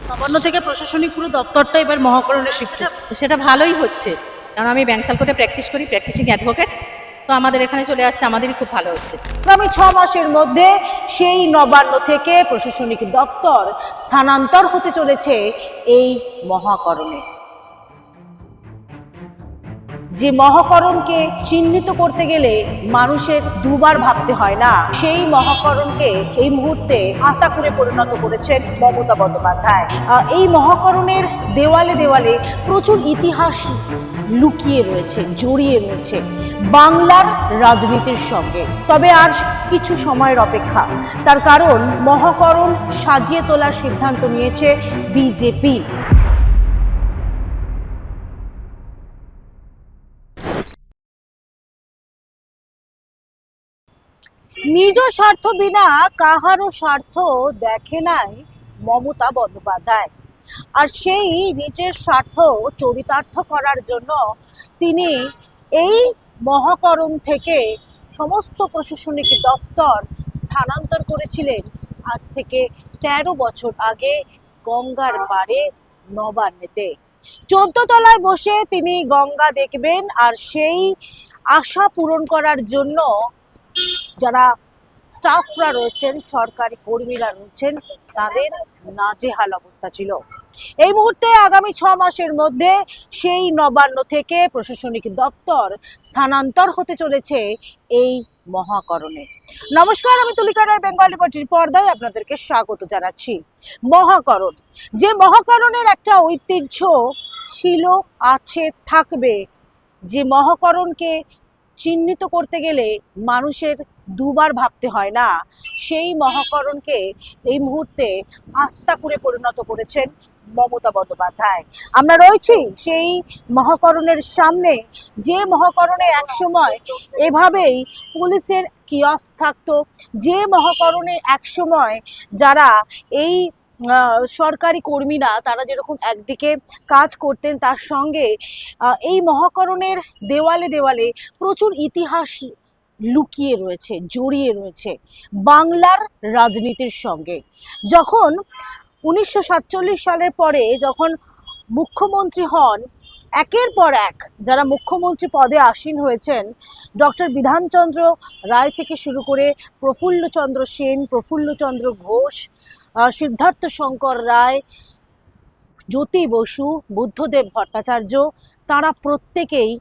নবান্ন থেকে প্রশাসনিক পুরো দপ্তরটা এবার মহাকরণে শিফট। সেটা ভালোই হচ্ছে, কারণ আমি ব্যাংক কোর্টে প্র্যাকটিস করি, প্র্যাকটিসিং অ্যাডভোকেট। তো আমাদের এখানে চলে আসছে, আমাদেরই খুব ভালো হচ্ছে। আগামী 6 মাসের মধ্যে সেই নবান্ন থেকে প্রশাসনিক দপ্তর স্থানান্তর হতে চলেছে এই মহাকরণে। যে মহাকরণকে চিহ্নিত করতে গেলে মানুষের দুবার ভাবতে হয় না, সেই মহাকরণকে এই মুহূর্তে আতাকুড়ে পরিণত করেছেন মমতা বন্দ্যোপাধ্যায়। এই মহাকরণের দেওয়ালে দেওয়ালে প্রচুর ইতিহাস লুকিয়ে রয়েছে, জড়িয়ে রয়েছে বাংলার রাজনীতির সঙ্গে। তবে আর কিছু সময়ের অপেক্ষা, তার কারণ মহাকরণ সাজিয়ে তোলার সিদ্ধান্ত নিয়েছে বিজেপি। নিজ স্বার্থ বিনা কাহারও স্বার্থ দেখে নাই মমতা বন্দ্যোপাধ্যায়। আর সেই নিজের স্বার্থ চরিতার্থ করার জন্য তিনি এই মহাকরণ থেকে সমস্ত প্রশাসনিক দফতর স্থানান্তর করেছিলেন আজ থেকে 13 বছর আগে গঙ্গার পাড়ে নবান্নেতে। 14 তলায় বসে তিনি গঙ্গা দেখবেন, আর সেই আশা পূরণ করার জন্য যারা স্টাফরা রয়েছেন, সরকারি কর্মীরা রয়েছেন, তাদের নাজেহাল অবস্থা ছিল। এই মুহূর্তে আগামী 6 মাসের মধ্যে সেই নবান্ন থেকে প্রশাসনিক দপ্তর স্থানান্তর হতে চলেছে এই মহাকরণে। নমস্কার, আমি তুলিকা রায়, বেঙ্গলি বার্তার পর্দায় আপনাদেরকে স্বাগত জানাচ্ছি। মহাকরণ, যে মহাকরণের একটা ঐতিহ্য ছিল, আছে, থাকবে, যে মহাকরণকে চিহ্নিত করতে গেলে মানুষের দুবার ভাবতে হয় না, সেই মহাকরণকে এই মুহূর্তে আস্তাকুড়ে পরিণত করেছেন মমতা বন্দ্যোপাধ্যায়। আমরা রয়েছি সেই মহাকরণের সামনে, যে মহাকরণে একসময় এভাবেই পুলিশের কিয়স্ক থাকতো, যে মহাকরণে একসময় যারা এই সরকারি কর্মীরা তারা যেরকম একদিকে কাজ করতেন, তার সঙ্গে এই মহাকরণের দেওয়ালে দেওয়ালে প্রচুর ইতিহাস লুকিয়ে রয়েছে, জড়িয়ে রয়েছে বাংলার রাজনীতির সঙ্গে। যখন 1947 সালের পরে যখন মুখ্যমন্ত্রী হন একের পর এক যারা মুখ্যমন্ত্রী পদে আসীন হয়েছেন, ডক্টর বিধানচন্দ্র রায় থেকে শুরু করে প্রফুল্লচন্দ্র সেন, প্রফুল্লচন্দ্র ঘোষ, সিদ্ধার্থ শঙ্কর রায়, জ্যোতি বসু, বুদ্ধদেব ভট্টাচার্য, তারা প্রত্যেকেই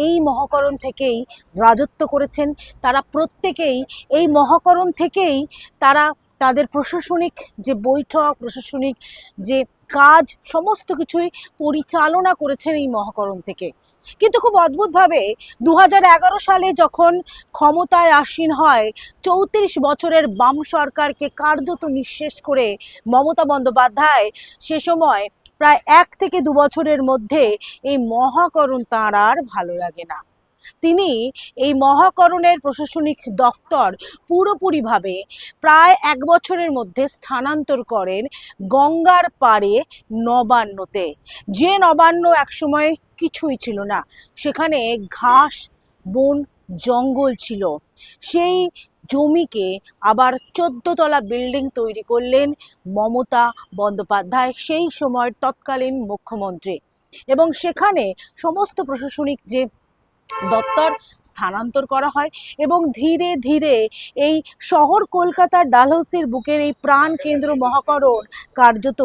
এই মহাকরণ থেকেই রাজত্ব করেছেন। তারা প্রত্যেকেই এই মহাকরণ থেকেই তারা তাদের প্রশাসনিক যে বৈঠক, প্রশাসনিক যে কাজ, সমস্ত কিছুই পরিচালনা করেছেন এই মহাকরণ থেকে। কিন্তু খুব অদ্ভুতভাবে 2011 সালে যখন ক্ষমতায় আসীন হয় 34 বছরের বাম সরকারকে কার্যত নিঃশেষ করে মমতা বন্দ্যোপাধ্যায়, সে সময় প্রায় 1 থেকে 2 বছরের মধ্যে এই মহাকরণ তাঁর আর ভালো লাগে না। তিনি এই মহাকরণের প্রশাসনিক দফতর পুরোপুরিভাবে প্রায় 1 বছরের মধ্যে স্থানান্তর করেন গঙ্গার পাড়ে নবান্নতে। যে নবান্ন একসময় কিছুই ছিল না, সেখানে ঘাস, বন, জঙ্গল ছিল। সেই জমিকে আবার 14 তলা বিল্ডিং তৈরি করলেন মমতা বন্দ্যোপাধ্যায়, সেই সময়ের তৎকালীন মুখ্যমন্ত্রী। এবং সেখানে সমস্ত প্রশাসনিক যে দপ্তর স্থানান্তর করা হয় এবং ধীরে ধীরে এই শহর কলকাতার ডালহৌসির বুকের এই প্রাণ কেন্দ্র মহাকরণ কার্যত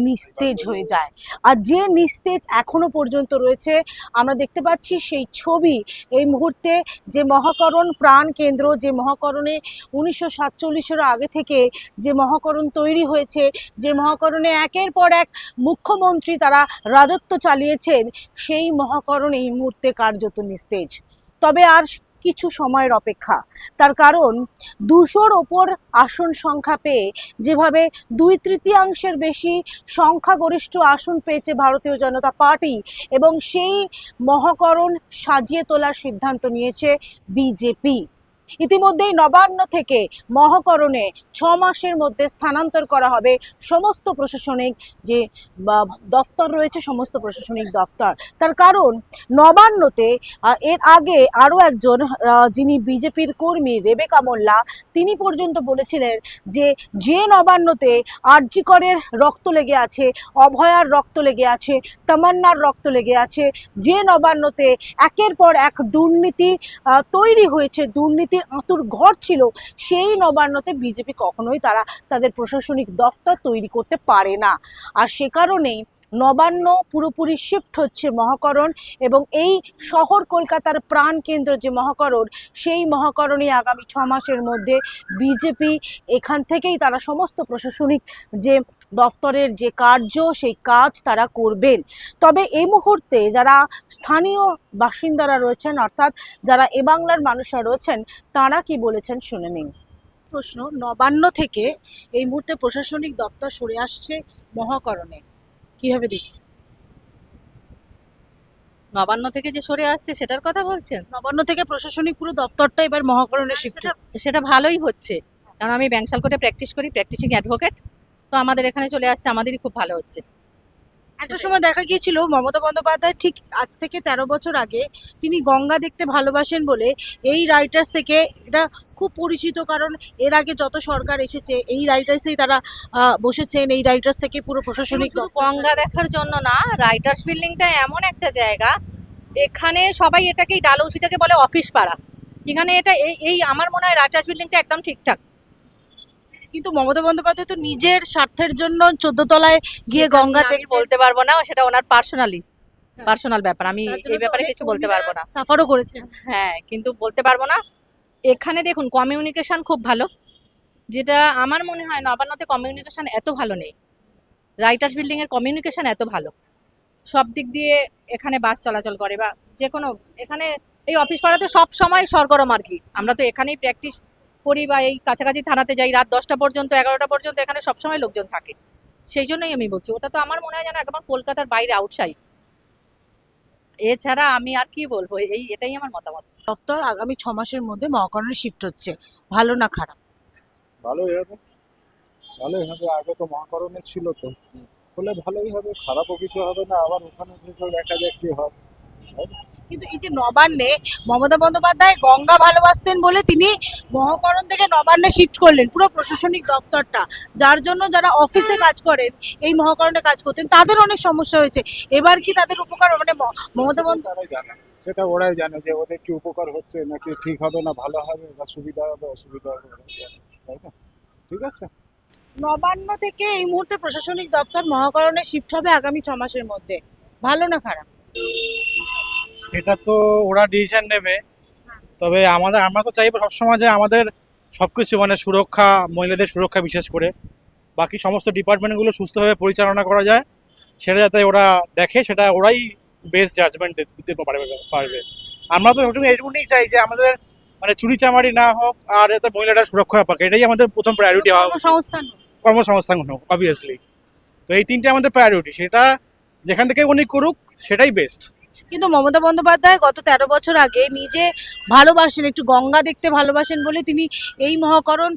নিস্তেজ হয়ে যায়। আর যে নিস্তেজ এখনো পর্যন্ত রয়েছে, আমরা দেখতে পাচ্ছি সেই ছবি এই মুহূর্তে। যে মহাকরণ প্রাণ কেন্দ্র, যে মহাকরণে 1947-এর আগে থেকে যে মহাকরণ তৈরি হয়েছে, যে মহাকরণে একের পর এক মুখ্যমন্ত্রী তারা রাজত্ব চালিয়েছেন, সেই মহাকরণ এই মুহূর্তে কার্যত নিস্তেজ। তবে আর কিছু সময়ের অপেক্ষা, তার কারণ 200-র ওপর আসন সংখ্যা পেয়ে যেভাবে 2/3 বেশি সংখ্যাগরিষ্ঠ আসন পেয়েছে ভারতীয় জনতা পার্টি, এবং সেই মহাকরণ সাজিয়ে তোলার সিদ্ধান্ত নিয়েছে বিজেপি। ইতিমধ্যেই নবান্ন থেকে মহাকরণে ৬ মাসের মধ্যে স্থানান্তর করা হবে সমস্ত প্রশাসনিক যে দফতর রয়েছে, সমস্ত প্রশাসনিক দফতর। তার কারণ নবান্নতে এর আগে আরও একজন যিনি বিজেপির কর্মী রেবেকা মোল্লা, তিনি পর্যন্ত বলেছিলেন যে নবান্নতে আরজি করের রক্ত লেগে আছে, অভয়ার রক্ত লেগে আছে, তামান্নার রক্ত লেগে আছে, যে নবান্নতে একের পর এক দুর্নীতি তৈরি হয়েছে, দুর্নীতির আঁতুর ঘর ছিল, সেই নবান্নতে বিজেপি কখনোই তাদের প্রশাসনিক দফতর তৈরি করতে পারে না। আর সে কারণেই নবান্ন পুরোপুরি শিফট হচ্ছে মহাকরণ, এবং এই শহর কলকাতার প্রাণকেন্দ্র যে মহাকরণ, সেই মহাকরণে আগামী ৬ মাসের মধ্যে বিজেপি এখান থেকেই তারা সমস্ত প্রশাসনিক যে দফতরের যে কার্য, সেই কাজ তারা করবেন। তবে এই মুহূর্তে যারা স্থানীয় বাসিন্দারা রয়েছেন, অর্থাৎ যারা এ বাংলার মানুষরা রয়েছেন, তারা কি বলেছেন শুনে নিন। প্রশ্ন, নবান্ন থেকে এই মুহূর্তে প্রশাসনিক দপ্তর সরে আসছে মহাকরণে, কিভাবে দেখছেন? নবান্ন থেকে যে সরে আসছে সেটার কথা বলছেন? নবান্ন থেকে প্রশাসনিক পুরো দপ্তরটা এবার মহাকরণে শিফট। সেটা ভালোই হচ্ছে, কারণ আমি ব্যাংশাল কোর্টে প্র্যাকটিস করি, প্র্যাকটিসিং অ্যাডভোকেট। তো আমাদের এখানে চলে আসছে, আমাদেরই খুব ভালো হচ্ছে। একটা সময় দেখা গিয়েছিল মমতা বন্দ্যোপাধ্যায় ঠিক আজ থেকে ১৩ বছর আগে তিনি গঙ্গা দেখতে ভালোবাসেন বলে এই রাইটার্স থেকে এটা খুব পরিচিত, কারণ এর আগে যত সরকার এসেছে এই রাইটার্সেই তারা বসেছেন, এই রাইটার্স থেকে পুরো প্রশাসনিক গঙ্গা দেখার জন্য না, রাইটার্স বিল্ডিংটা এমন একটা জায়গা, এখানে সবাই এটাকেই ডালহৌসিটাকে বলে অফিস পাড়া। এখানে এটা এই আমার মনে হয় রাইটার্স বিল্ডিংটা একদম ঠিকঠাক। কিন্তু মমতা বন্দ্যোপাধ্যায় তো নিজের স্বার্থের জন্য ১৪ তলায় গিয়ে গঙ্গা আমি বলতে পারবো না, সেটা ওনার পার্সোনাল ব্যাপার, আমি এই ব্যাপারে কিছু বলতে পারবো না। সাফারও করেছেন। হ্যাঁ, কিন্তু বলতে পারবো না। এখানে দেখুন কমিউনিকেশন খুব ভালো, যেটা আমার মনে হয় নবান্নতে কমিউনিকেশন এত ভালো নেই। রাইটার্স বিল্ডিং এর কমিউনিকেশন এত ভালো, সব দিক দিয়ে এখানে বাস চলাচল করে, বা যে কোনো এখানে এই অফিস পাড়াতে সব সময় সরগরম আর কি। আমরা তো এখানেই প্র্যাকটিস করি বা এই কাছাকাছি থানাতে যাই রাত 10টা পর্যন্ত, 11টা পর্যন্ত, এখানে সবসময় লোকজন থাকে। সেই জন্যই আমি বলছি, ওটা তো আমার মনে হয় যেন একবার কলকাতার বাইরে, আউটসাইড। এছাড়া আমি আর কি বলবো, এটাই আমার মতামত। দপ্তর আগামী ৬ মাসের মধ্যে মহাকরণে শিফট হচ্ছে, ভালো না খারাপ? ভালোই হবে, ভালোই হবে। আগে তো মহাকরণে ছিল, তো হলে ভালোই হবে, খারাপও কিছু হবে না। আবার ওখানে থেকে দেখা যাক কি হয়। কিন্তু এই যে নবান্নে মমতা বন্দ্যোপাধ্যায় গঙ্গা ভালোবাসতেন বলে তিনি মহাকরণ থেকে নবান্নে শিফট করলেন পুরো প্রশাসনিক দপ্তরটা, যার জন্য যারা অফিসে কাজ করেন, এই মহাকরণে কাজ করতেন, তাদের অনেক সমস্যা হয়েছে। এবার কি তাদের উপকার, মানে মমতা বন্দ্যোপাধ্যায় তারাই জানে, সেটা ওরাই জানে যে ওদের কি উপকার হচ্ছে, নাকি ঠিক হবে না ভালো হবে, বা সুবিধা হবে অসুবিধা হবে, ওরাই জানে, তাই না? ঠিক আছে। নবান্ন থেকে এই মুহূর্তে প্রশাসনিক দপ্তর মহাকরণে শিফট হবে আগামী ৬ মাসের মধ্যে, ভালো না খারাপ? সেটা তো ওরা ডিসিশন নেবে। তবে আমরা তো চাইবো সবসময় যে আমাদের সবকিছু মানে সুরক্ষা, মহিলাদের সুরক্ষা বিশেষ করে, বাকি সমস্ত ডিপার্টমেন্টগুলো সুস্থভাবে পরিচালনা করা যায়, সেটা যাতে ওরা দেখে, সেটা ওরাই বেস্ট জাজমেন্ট দিতে পারবে। আমরা তো এইটুকুনি চাই যে আমাদের মানে চুরি চামারি না হোক, আর যাতে মহিলারা সুরক্ষা পাক, এটাই আমাদের প্রথম প্রায়োরিটি হওয়া উচিত। সংস্থান কর্মসংস্থান হোক অবভিয়াসলি। তো এই তিনটে আমাদের প্রায়োরিটি, সেটা যেখান থেকে উনি করুক সেটাই বেস্ট। কিন্তু মমতা বন্দ্যোপাধ্যায় গত ১৩ বছর আগে নিজে ভালোবাসেন, একটু গঙ্গা দেখতে ভালোবাসেন বলে তিনি এই মহাকরণ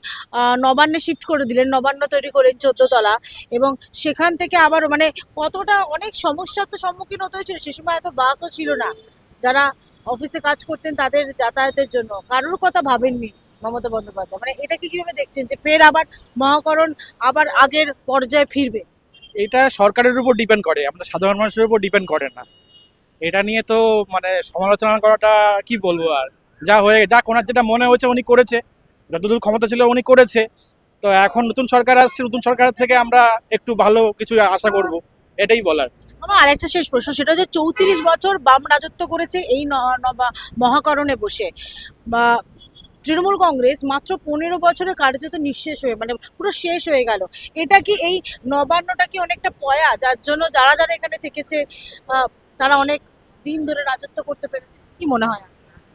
নবান্নে শিফট করে দিলেন, নবান্ন তৈরি করেন ১৪ তলা, এবং সেখান থেকে আবার মানে কতটা অনেক সমস্যার তো সম্মুখীন হতে হয়েছিল। সে সময় এত বাসও ছিল না, যারা অফিসে কাজ করতেন তাদের যাতায়াতের জন্য কারোর কথা ভাবেননি মমতা বন্দ্যোপাধ্যায়। মানে এটাকে কিভাবে দেখছেন যে ফের আবার মহাকরণ আবার আগের পর্যায়ে ফিরবে? এটা সরকারের উপর ডিপেন্ড করে, আমাদের সাধারণ মানুষের উপর ডিপেন্ড করে না। এটা নিয়ে তো মানে সমালোচনা করাটা কি বলবো, আর যা ওনার যেটা মনে হয়েছে উনি করেছে, যতদূর ক্ষমতা ছিল উনি করেছে। তো এখন নতুন সরকার আসছে, নতুন সরকার থেকে আমরা একটু ভালো কিছু আশা করব, এটাই বলার। আমার আরেকটা শেষ প্রশ্ন, সেটা হচ্ছে ৩৪ বছর বাম রাজত্ব করেছে এই মহাকরণে বসে, বা তৃণমূল কংগ্রেস মাত্র ১৫ বছরে কার্যত নিঃশেষ হয়ে মানে পুরো শেষ হয়ে গেল। এটা কি এই নবান্নটা কি অনেকটা পয়া, যার জন্য যারা যারা এখানে থেকেছে তারা অনেক দিন ধরে রাজত্ব করতে পেরেছে, কি মনে হয়?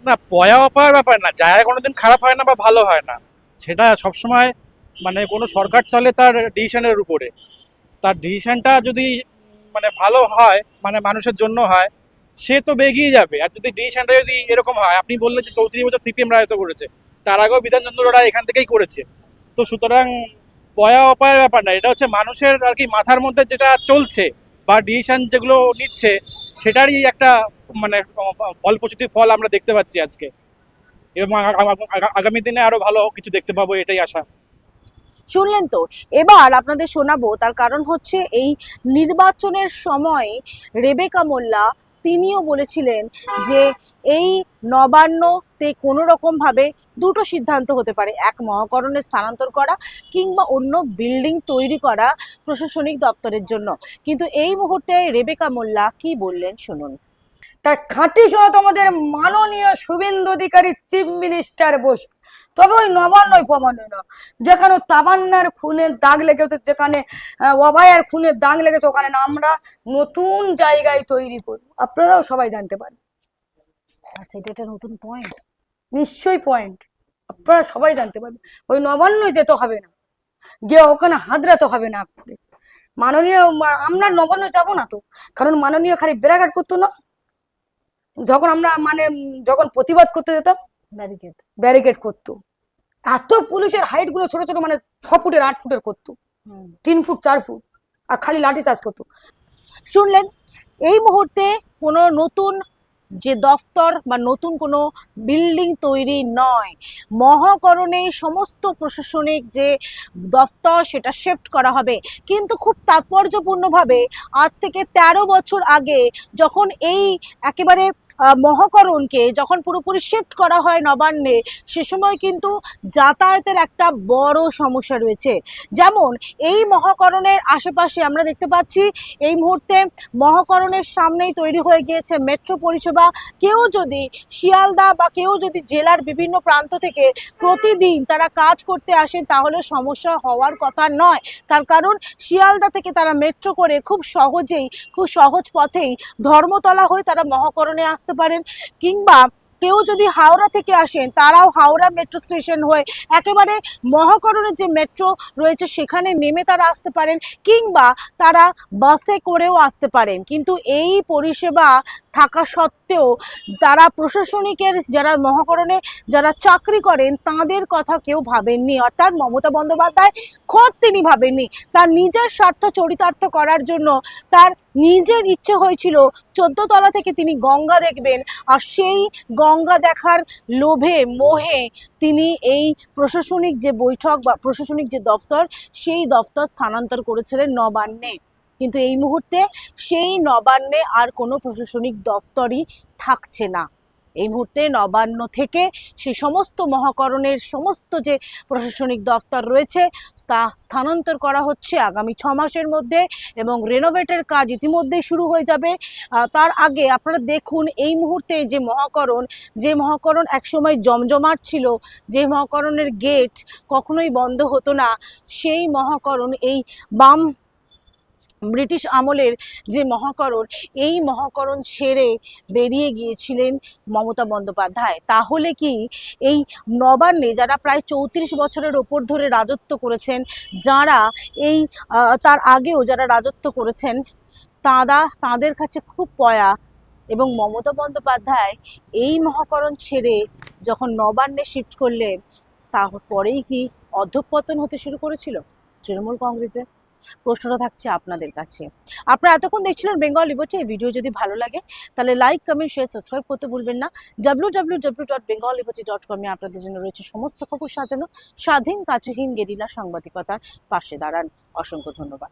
না, পয়া অপায়ের ব্যাপার না, জায়গা কোনোদিন খারাপ হয় না বা ভালো হয় না, সেটা সবসময় মানে কোনো সরকার চলে তার ডিসিশনের উপরে। তার ডিসিশনটা যদি মানে ভালো হয়, মানে মানুষের জন্য হয়, সে তো এগিয়ে যাবে। আর যদি ডিসিশনটা যদি এরকম হয়, আপনি বললেন যে ৩৪ বছর সিপিএম রাজত্ব করেছে, তার আগেও বিধানচন্দ্ররা এখান থেকেই করেছে। তো সুতরাং পয়া অপয়ের ব্যাপার না, এটা হচ্ছে মানুষের আর কি মাথার মধ্যে যেটা চলছে বা ডিসিশন যেগুলো নিচ্ছে সেটারই একটা মানে ফলপ্রসূতি ফল আমরা দেখতে পাচ্ছি আজকে, এবং আগামী দিনে আরো ভালো কিছু দেখতে পাবো, এটাই আশা। শুনলেন তো, এবার আপনাদের শোনাবো। তার কারণ হচ্ছে এই নির্বাচনের সময় রেবেকা মোল্লা তিনিও বলেছিলেন যে এই নবান্নতে কোনো রকমভাবে দুটো সিদ্ধান্ত হতে পারে, এক মহাকরণে স্থানান্তর করা কিংবা অন্য বিল্ডিং তৈরি করা প্রশাসনিক দপ্তরের জন্য। কিন্তু এই মুহূর্তে রেবেকা মোল্লা কি বললেন শুনুন। তার খাঁটি শোনা তোমাদের মাননীয় শুভেন্দু অধিকারী চিফ মিনিস্টার বসবে, তবে ওই নবান্নই প্রমাণয় না। যেখানে তামান্নার খুনের দাগ লেগেছে, যেখানে অভয়ার খুনের দাগ লেগেছে, ওখানে না আমরা নতুন জায়গায় তৈরি করব, আপনারাও সবাই জানতে পারেন। আচ্ছা, এটা একটা নতুন পয়েন্ট। নিশ্চয়ই পয়েন্ট, আপনারা সবাই জানতে পারবেন। ওই নবান্নই যেতে হবে না, গিয়ে ওখানে হাতড়াতে হবে না আপনাদের। মাননীয় আমরা নবান্ন যাবো না তো, কারণ মাননীয় খালি বেড়াঘাট করতো না, যখন আমরা যখন প্রতিবাদ করতে যেতাম ব্যারিকেড করতো। এত পুলিশের হাইট গুলো ছোট ছোট, 6 ফুটের 8 ফুটের করতো, 3 ফুট 4 ফুট, আর খালি লাঠি চার্জ করতো। শুনলেন, এই মুহূর্তে কোনো নতুন যে দফতর বা নতুন কোনো বিল্ডিং তৈরি নয়, মহাকরণে সমস্ত প্রশাসনিক যে দফতর সেটা শিফট করা হবে। কিন্তু খুব তাৎপর্যপূর্ণভাবে আজ থেকে 13 বছর আগে যখন এই একেবারে মহাকরণকে যখন পুরোপুরি শিফট করা হয় নবান্নে, সে সময় কিন্তু যাতায়াতের একটা বড় সমস্যা রয়েছে। যেমন এই মহাকরণের আশেপাশে আমরা দেখতে পাচ্ছি এই মুহূর্তে মহাকরণের সামনেই তৈরি হয়ে গিয়েছে মেট্রো পরিষেবা। কেউ যদি শিয়ালদা বা কেউ যদি জেলার বিভিন্ন প্রান্ত থেকে প্রতিদিন তারা কাজ করতে আসেন তাহলে সমস্যা হওয়ার কথা নয়। তার কারণ শিয়ালদা থেকে তারা মেট্রো করে খুব সহজেই, খুব সহজ পথেই ধর্মতলা হয়ে তারা মহাকরণে আসতে পারেন, কিংবা কেউ যদি হাওড়া থেকে আসেন তারাও হাওড়া মেট্রো স্টেশন হয়ে একেবারে মহাকরণের যে মেট্রো রয়েছে সেখানে নেমে তারা আসতে পারেন, কিংবা তারা বাসে করেও আসতে পারেন। কিন্তু এই পরিষেবা থাকা সত্ত্বেও যারা প্রশাসনিকের, যারা মহাকরণে যারা চাকরি করেন তাদের কথা কেউ ভাবেননি। অর্থাৎ মমতা বন্দ্যোপাধ্যায় খোদ তিনি ভাবেননি। তার নিজের স্বার্থ চরিতার্থ করার জন্য তার নিজের ইচ্ছে হয়েছিল 14 তলা থেকে তিনি গঙ্গা দেখবেন, আর সেই গঙ্গা দেখার লোভে মোহে তিনি এই প্রশাসনিক যে বৈঠক বা প্রশাসনিক যে দফতর সেই দফতর স্থানান্তর করেছিলেন নবান্নে। কিন্তু এই মুহূর্তে সেই নবান্নে আর কোনো প্রশাসনিক দপ্তরই থাকছে না। এই মুহূর্তে নবান্ন থেকে সেই সমস্ত মহাকরণের সমস্ত যে প্রশাসনিক দপ্তর রয়েছে তা স্থানান্তর করা হচ্ছে আগামী 6 মাসের মধ্যে, এবং রেনোভেটের কাজ ইতিমধ্যেই শুরু হয়ে যাবে। তার আগে আপনারা দেখুন এই মুহূর্তে যে মহাকরণ একসময় জমজমাট ছিল, যে মহাকরণের গেট কখনোই বন্ধ হতো না, সেই মহাকরণ এই ব্রিটিশ আমলের যে মহাকরণ, এই মহাকরণ ছেড়ে বেরিয়ে গিয়েছিলেন মমতা বন্দ্যোপাধ্যায়। তাহলে কি এই নবান্নে যারা প্রায় 34 বছরের ওপর ধরে রাজত্ব করেছেন, যারা এই তার আগেও যারা রাজত্ব করেছেন, তাদের কাছে খুব পয়া, এবং মমতা বন্দ্যোপাধ্যায় এই মহাকরণ ছেড়ে যখন নবান্নে শিফট করলেন তারপরেই কি অধঃপতন হতে শুরু করেছিল তৃণমূল কংগ্রেসের? প্রশ্নটা থাকছে আপনাদের কাছে। আপনারা এতক্ষণ দেখছিলেন বেঙ্গল লিবার্টি। এই ভিডিও যদি ভালো লাগে তাহলে লাইক, কমেন্ট, শেয়ার, সাবস্ক্রাইব করতে ভুলবেন না। www.bengalliberty.com এ আপনাদের জন্য রয়েছে সমস্ত খবর সাজানো, স্বাধীন কাছেহীন গেরিলা সাংবাদিকতার পাশে দাঁড়ান। অসংখ্য ধন্যবাদ।